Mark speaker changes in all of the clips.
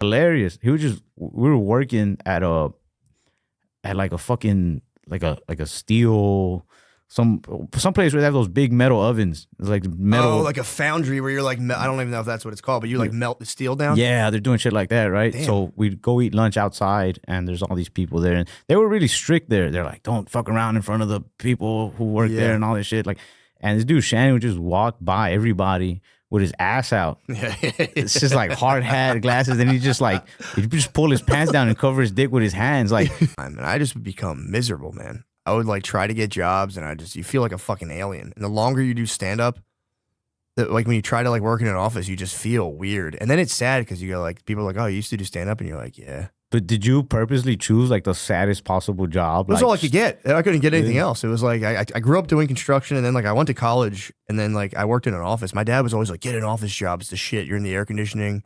Speaker 1: hilarious. He was just we were working at like a fucking like a steel some place where they have those big metal ovens. It's like metal.
Speaker 2: Oh, like a foundry where you're like, I don't even know if that's what it's called, but you like melt the steel down.
Speaker 1: Yeah, they're doing shit like that, right?
Speaker 2: Damn.
Speaker 1: So we'd go eat lunch outside, and there's all these people there, and they were really strict there. They're like, don't fuck around in front of the people who work there and all this shit. Like, and this dude Shannon would just walk by everybody with his ass out. It's just like hard hat, glasses, and he just pull his pants down and cover his dick with his hands. Like,
Speaker 2: I just would become miserable, man. I would like try to get jobs, and you feel like a fucking alien. And the longer you do stand up, like when you try to like work in an office, you just feel weird. And then it's sad because you go like, people are like, oh, you used to do stand up, and you're like, yeah.
Speaker 1: But did you purposely choose like the saddest possible job?
Speaker 2: It was all I could get. I couldn't get anything else. It was like I grew up doing construction, and then like I went to college, and then like I worked in an office. My dad was always like, get an office job. It's the shit. You're in the air conditioning.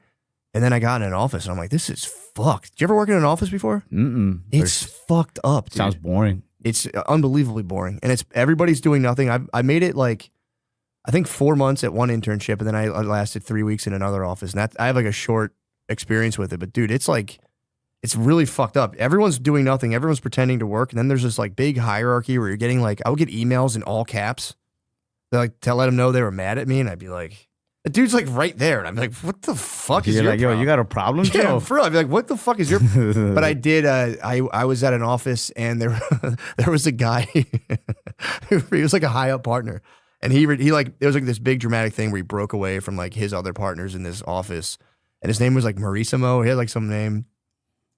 Speaker 2: And then I got in an office, and I'm like, this is fucked. Did you ever work in an office before?
Speaker 1: Mm-mm.
Speaker 2: It's fucked up, dude.
Speaker 1: Sounds boring.
Speaker 2: It's unbelievably boring, and it's everybody's doing nothing. I made it like, I think 4 months at one internship, and then I lasted 3 weeks in another office, and I have like a short experience with it. But dude, it's like, it's really fucked up. Everyone's doing nothing. Everyone's pretending to work, and then there's this like big hierarchy where you're getting like, I would get emails in all caps, to like to let them know they were mad at me, and I'd be like, the dude's like right there, and I'm like, what the fuck is your
Speaker 1: like,
Speaker 2: problem?
Speaker 1: Yo, you got a problem, Joe?
Speaker 2: Yeah, for real. I'd be like, what the fuck is your? But I did. I was at an office, and there was a guy. He was like a high up partner, and he like, there was like this big dramatic thing where he broke away from like his other partners in this office, and his name was like Marissimo. He had like some name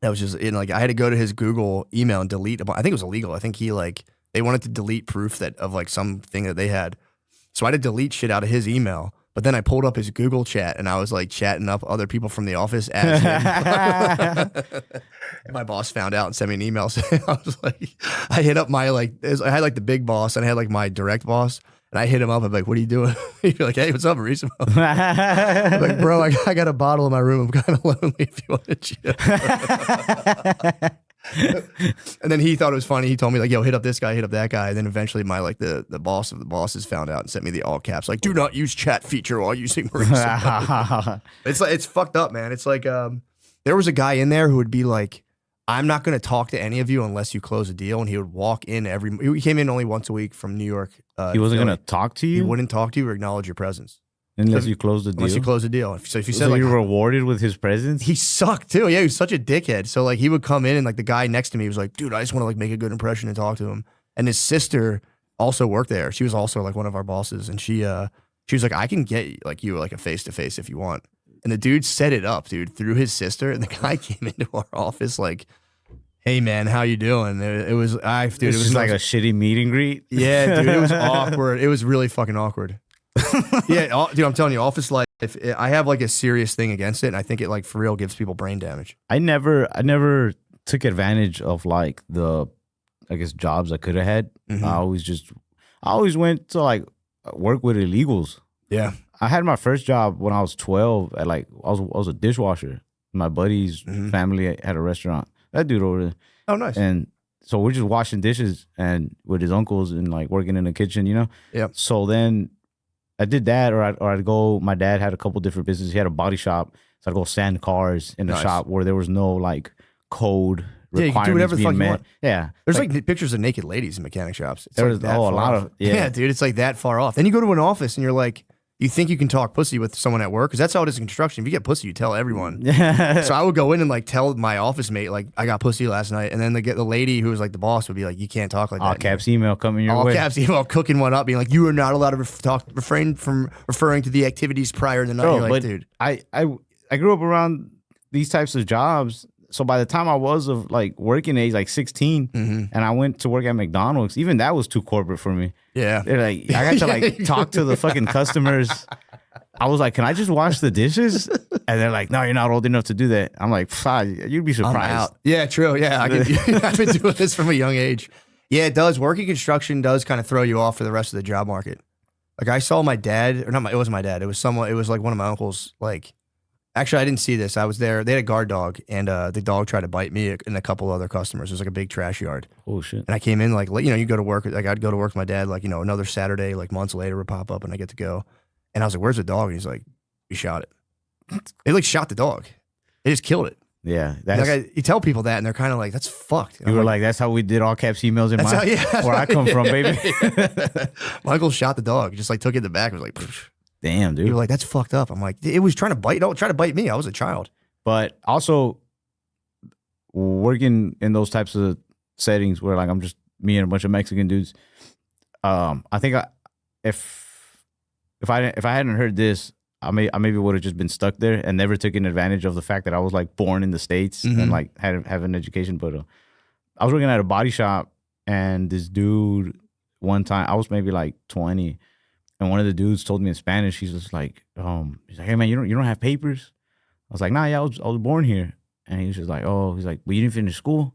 Speaker 2: that was just in like, I had to go to his Google email and delete. I think it was illegal. I think they wanted to delete proof of like something that they had, so I had to delete shit out of his email. But then I pulled up his Google chat, and I was like chatting up other people from the office as him. And my boss found out and sent me an email. So I was like, I hit up my I had like the big boss, and I had like my direct boss, and I hit him up. I'm like, what are you doing? He'd be like, hey, what's up, Marisa? I'm like, bro, I got a bottle in my room. I'm kind of lonely if you want to chill. And then he thought it was funny. He told me like, yo, hit up this guy, hit up that guy. And then eventually my like the boss of the bosses found out and sent me the all caps, like, do not use chat feature while using Marisa. It's fucked up, man. It's like there was a guy in there who would be like, I'm not going to talk to any of you unless you close a deal. And he would walk in he came in only once a week from New York.
Speaker 1: He wasn't going to talk to you?
Speaker 2: He wouldn't talk to you or acknowledge your presence.
Speaker 1: Unless you close the deal?
Speaker 2: Unless you close the deal. So if you said
Speaker 1: so
Speaker 2: like,
Speaker 1: you were rewarded with his presence?
Speaker 2: He sucked too. Yeah, he was such a dickhead. So like he would come in, and like the guy next to me was like, dude, I just want to like make a good impression and talk to him. And his sister also worked there. She was also like one of our bosses, and she was like, I can get like you like a face-to-face if you want. And the dude set it up, dude, through his sister. And the guy came into our office like, hey man, how you doing? It was
Speaker 1: like a shitty meet and greet.
Speaker 2: Yeah, dude, it was awkward. It was really fucking awkward. Yeah, dude, I'm telling you, office life. I have like a serious thing against it, and I think it like for real gives people brain damage.
Speaker 1: I never took advantage of like the, I guess, jobs I could have had.
Speaker 2: Mm-hmm.
Speaker 1: I always went to like work with illegals.
Speaker 2: Yeah,
Speaker 1: I had my first job when I was 12. At like I was a dishwasher. My buddy's family had a restaurant. That dude over there. Oh, nice. And so we're just washing dishes and with his uncles and like working in the kitchen, you know.
Speaker 2: Yeah.
Speaker 1: So then I did that, or I'd go. My dad had a couple different businesses. He had a body shop, so I'd go sand cars in the shop where there was no like code requirements. Yeah, you can do whatever the fuck you want. Yeah,
Speaker 2: there's like pictures of naked ladies in mechanic shops. It's
Speaker 1: there
Speaker 2: like
Speaker 1: was a lot of
Speaker 2: yeah, dude. It's like that far off. Then you go to an office and you're like, you think you can talk pussy with someone at work because that's how it is in construction. If you get pussy, you tell everyone. So I would go in and like tell my office mate like I got pussy last night, and then the lady who was like the boss would be like, you can't talk like that.
Speaker 1: All caps email coming your way.
Speaker 2: All caps email cooking one up, being like, you are not allowed to refrain from referring to the activities prior to the night.
Speaker 1: Bro,
Speaker 2: you're like, dude,
Speaker 1: I grew up around these types of jobs. So by the time I was of like working age, like 16, and I went to work at McDonald's, even that was too corporate for me.
Speaker 2: Yeah.
Speaker 1: They're like, I got to like talk to the fucking customers. I was like, can I just wash the dishes? And they're like, no, you're not old enough to do that. I'm like, you'd be surprised.
Speaker 2: Yeah, true. Yeah, I've been doing this from a young age. Yeah, it does. Working construction does kind of throw you off for the rest of the job market. Like I saw my dad, or not, it wasn't my dad. It was someone. It was like one of my uncles. Like, actually, I didn't see this. I was there. They had a guard dog, and the dog tried to bite me and a couple other customers. It was like a big trash yard.
Speaker 1: Oh shit!
Speaker 2: And I came in like, you know, you go to work. Like I'd go to work with my dad. Like, you know, another Saturday, like months later, would pop up, and I get to go. And I was like, "Where's the dog?" And he's like, "We shot it." They like shot the dog. They just killed it.
Speaker 1: Yeah,
Speaker 2: like you tell people that, and they're kind of like, "That's fucked."
Speaker 1: You were like, "That's how we did all caps emails in where I come from, baby."
Speaker 2: My uncle shot the dog, just like took it in the back. It was like, poof.
Speaker 1: Damn, dude.
Speaker 2: You were like, "That's fucked up." I'm like, "It was trying to bite. Don't try to bite me. I was a child."
Speaker 1: But also, working in those types of settings where like I'm just me and a bunch of Mexican dudes. I think if I hadn't heard this, I maybe would have just been stuck there and never taken advantage of the fact that I was like born in the States and like have an education. But I was working at a body shop, and this dude one time, I was maybe like 20, and one of the dudes told me in Spanish. He's just like, he's like, "Hey man, you don't have papers?" I was like, "Nah, yeah, I was born here." And he was just like, "Oh," he's like, "But you didn't finish school?"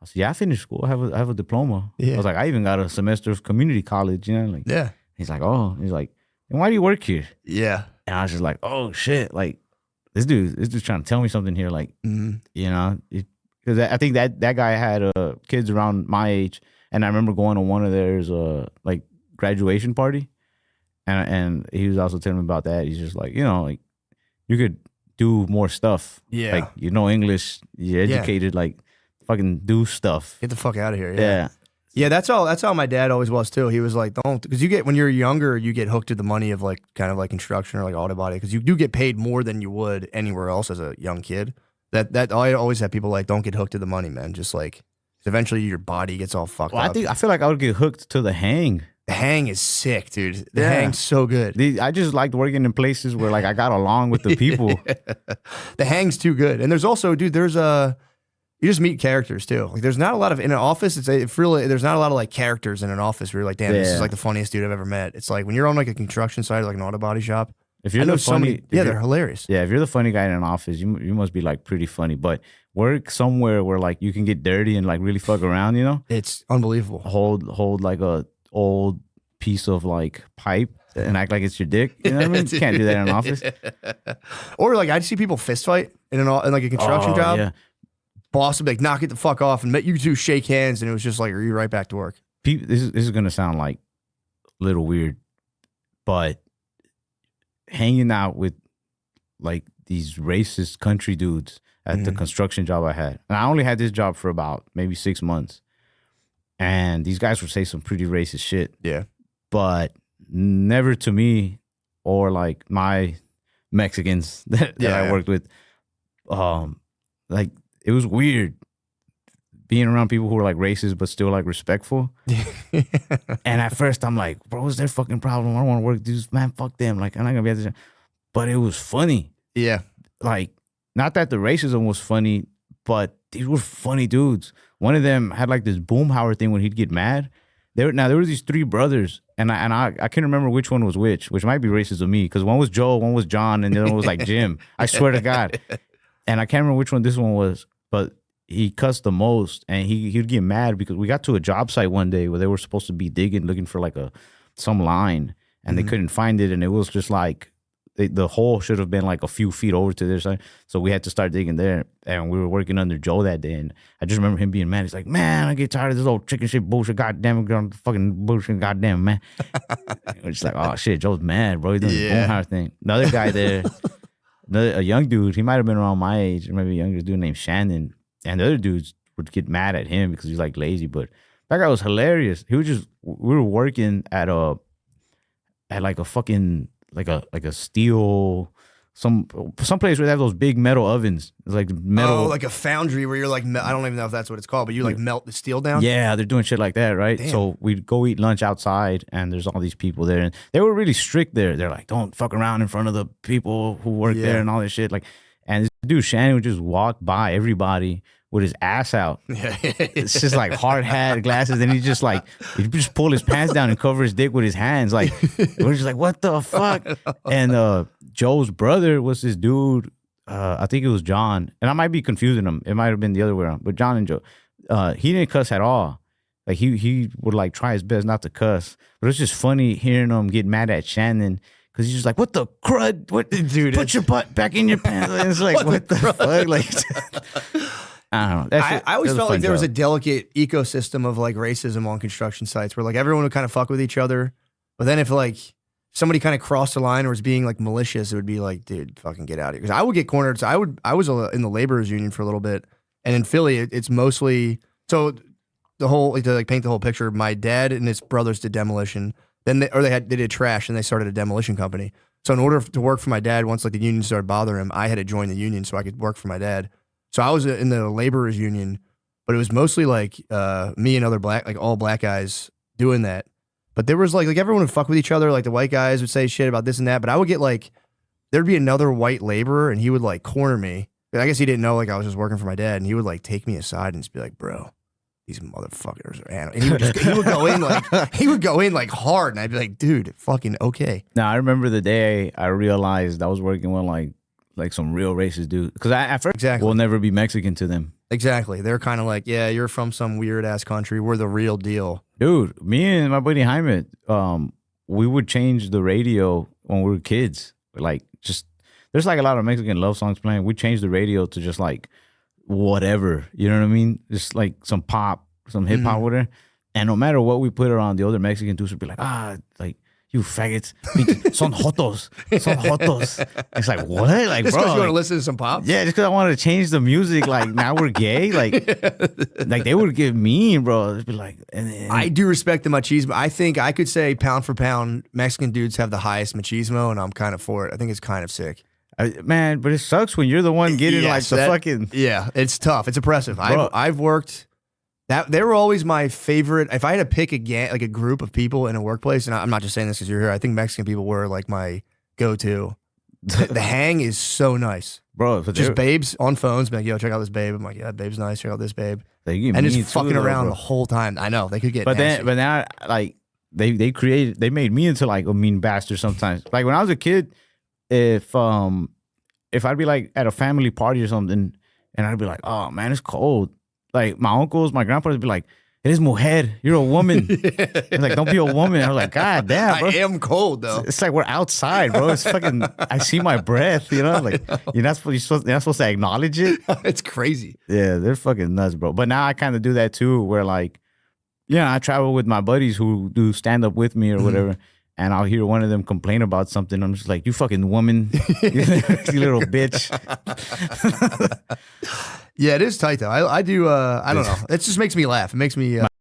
Speaker 1: I said, "Yeah, I finished school. I have a diploma."
Speaker 2: Yeah.
Speaker 1: I was like, "I even got a semester of community college." You know, like
Speaker 2: yeah.
Speaker 1: He's like, "Oh," he's like, "And why do you work here?"
Speaker 2: Yeah.
Speaker 1: And I was just like, "Oh shit!" Like this dude's trying to tell me something here. Like, you know, because I think that guy had kids around my age, and I remember going to one of theirs like graduation party, and he was also telling me about that. He's just like, you know, like you could do more stuff.
Speaker 2: Yeah.
Speaker 1: Like you know English, you're educated. Like fucking do stuff.
Speaker 2: Get the fuck out of here.
Speaker 1: Yeah.
Speaker 2: Yeah, that's how my dad always was too. He was like, "Don't," because when you're younger, you get hooked to the money of like kind of like construction or like auto body, because you do get paid more than you would anywhere else as a young kid. That I always have people like, "Don't get hooked to the money, man." Just like eventually your body gets all fucked up.
Speaker 1: I feel like I would get hooked to the hang.
Speaker 2: The hang is sick, dude. The hang's so good.
Speaker 1: I just liked working in places where like I got along with the people.
Speaker 2: The hang's too good. And there's also, dude, you just meet characters too. Like there's not a lot of, in an office, there's not a lot of like characters in an office where you're like, damn, this is like the funniest dude I've ever met. It's like when you're on like a construction site, like an auto body shop.
Speaker 1: If you're
Speaker 2: they're hilarious.
Speaker 1: Yeah, if you're the funny guy in an office, you must be like pretty funny. But work somewhere where like you can get dirty and like really fuck around, you know?
Speaker 2: It's unbelievable.
Speaker 1: Hold like a old piece of like pipe and act like it's your dick. You know what I mean? You can't do that in an office.
Speaker 2: Or like I'd see people fist fight in like a construction job.
Speaker 1: Yeah.
Speaker 2: Boss would be like, "Knock it the fuck off," and you two shake hands, and it was just like, "Are you right back to work?"
Speaker 1: This is gonna sound like a little weird, but hanging out with like these racist country dudes at the construction job I had, and I only had this job for about maybe 6 months, and these guys would say some pretty racist shit.
Speaker 2: Yeah,
Speaker 1: but never to me or like my Mexicans that I worked with. Like it was weird being around people who were like racist but still like respectful. And at first I'm like, bro, what's their fucking problem? I don't want to work with these, man, fuck them. Like I'm not gonna be able to. But it was funny.
Speaker 2: Yeah.
Speaker 1: Like, not that the racism was funny, but these were funny dudes. One of them had like this boomhauer thing when he'd get mad. There were these 3 brothers, and I can't remember which one was which might be racist of me, because one was Joe, one was John, and the other one was like Jim. I swear to God. And I can't remember which one this one was, but he cussed the most, and he'd get mad because we got to a job site one day where they were supposed to be digging, looking for like some line, and they couldn't find it, and it was just like the hole should have been like a few feet over to their side, so we had to start digging there, and we were working under Joe that day, and I just remember him being mad. He's like, "Man, I get tired of this old chicken shit bullshit, goddamn it, fucking bullshit, goddamn, man." We're just like, oh shit, Joe's mad, bro. He's doing the boomhauer thing. Another guy there, a young dude, he might have been around my age, or maybe a younger dude named Shannon, and the other dudes would get mad at him because he's like lazy, but that guy was hilarious. He was just, we were working at like a fucking like a steel some place where they have those big metal ovens. It's like metal.
Speaker 2: Oh, like a foundry where you're like, I don't even know if that's what it's called, but you like melt the steel down.
Speaker 1: Yeah, they're doing shit like that, right?
Speaker 2: Damn.
Speaker 1: So we'd go eat lunch outside, and there's all these people there, and they were really strict there. They're like, "Don't fuck around in front of the people who work there," and all this shit. Like, and this dude Shannon would just walk by everybody with his ass out. It's just like hard hat, glasses, and he just pull his pants down and cover his dick with his hands. Like, we're just like, what the fuck? And Joe's brother was this dude, I think it was John, and I might be confusing them. It might have been the other way around, but John and Joe, he didn't cuss at all. Like he would like try his best not to cuss, but it's just funny hearing him get mad at Shannon. Cause he's just like, what the crud? What, dude? Put your butt back in your pants. And it's like, what the fuck? Like, I don't know.
Speaker 2: I always felt like there was a delicate ecosystem of like racism on construction sites where like everyone would kind of fuck with each other. But then if like somebody kind of crossed the line or was being like malicious, it would be like, dude, fucking get out of here. Because I would get cornered. So I was in the laborers union for a little bit, and in Philly, it's mostly so the whole to like paint the whole picture. My dad and his brothers did demolition. Then they did trash, and they started a demolition company. So in order to work for my dad, once like the union started bothering him, I had to join the union so I could work for my dad. So I was in the laborers union, but it was mostly like me and other all black guys doing that. But there was like everyone would fuck with each other. Like the white guys would say shit about this and that. But I would get like, there'd be another white laborer and he would like corner me. I guess he didn't know like I was just working for my dad, and he would like take me aside and just be like, bro, these motherfuckers are animals. And he would go in like hard, and I'd be like, dude, fucking okay.
Speaker 1: Now I remember the day I realized I was working with like some real racist dude. Because at first we'll never be Mexican to them.
Speaker 2: Exactly. They're kind of like, yeah, you're from some weird ass country. We're the real deal.
Speaker 1: Dude, me and my buddy Jaime, we would change the radio when we were kids. Like, just, there's like a lot of Mexican love songs playing. We changed the radio to just like whatever, you know what I mean? Just like some pop, some hip hop, whatever. And no matter what we put around, the other Mexican dudes would be like, like, you faggots, son jotos, son jotos. It's like, what? Like,
Speaker 2: just
Speaker 1: bro,
Speaker 2: because you want to listen to some pop?
Speaker 1: Yeah, just because I wanted to change the music. Like, now we're gay. Like they would get mean, bro. It'd be like,
Speaker 2: I do respect the machismo. I think I could say pound for pound, Mexican dudes have the highest machismo, and I'm kind of for it. I think it's kind of sick.
Speaker 1: Man, but it sucks when you're the one getting fucking.
Speaker 2: Yeah, it's tough. It's oppressive. I've worked. They were always my favorite. If I had to pick a group of people in a workplace, and I'm not just saying this because you're here, I think Mexican people were like my go-to. The hang is so nice,
Speaker 1: bro.
Speaker 2: Just babes on phones, be like, yo, check out this babe. I'm like, yeah, babe's nice. Check out this babe.
Speaker 1: And
Speaker 2: just fucking around the whole time. I know they could get.
Speaker 1: But now, like they made me into like a mean bastard sometimes. Like when I was a kid, if I'd be like at a family party or something, and I'd be like, oh man, it's cold. Like my uncles, my grandpas would be like, "Eres mujer, you're a woman." Like, don't be a woman. I was like, God damn, bro.
Speaker 2: I am cold though.
Speaker 1: It's like we're outside, bro. It's fucking. I see my breath. You know, like you're not supposed to acknowledge it.
Speaker 2: It's crazy.
Speaker 1: Yeah, they're fucking nuts, bro. But now I kind of do that too, where like, I travel with my buddies who do stand up with me or whatever. And I'll hear one of them complain about something. I'm just like, you fucking woman, you little bitch.
Speaker 2: Yeah, it is tight though. I do. I don't know. It just makes me laugh. It makes me.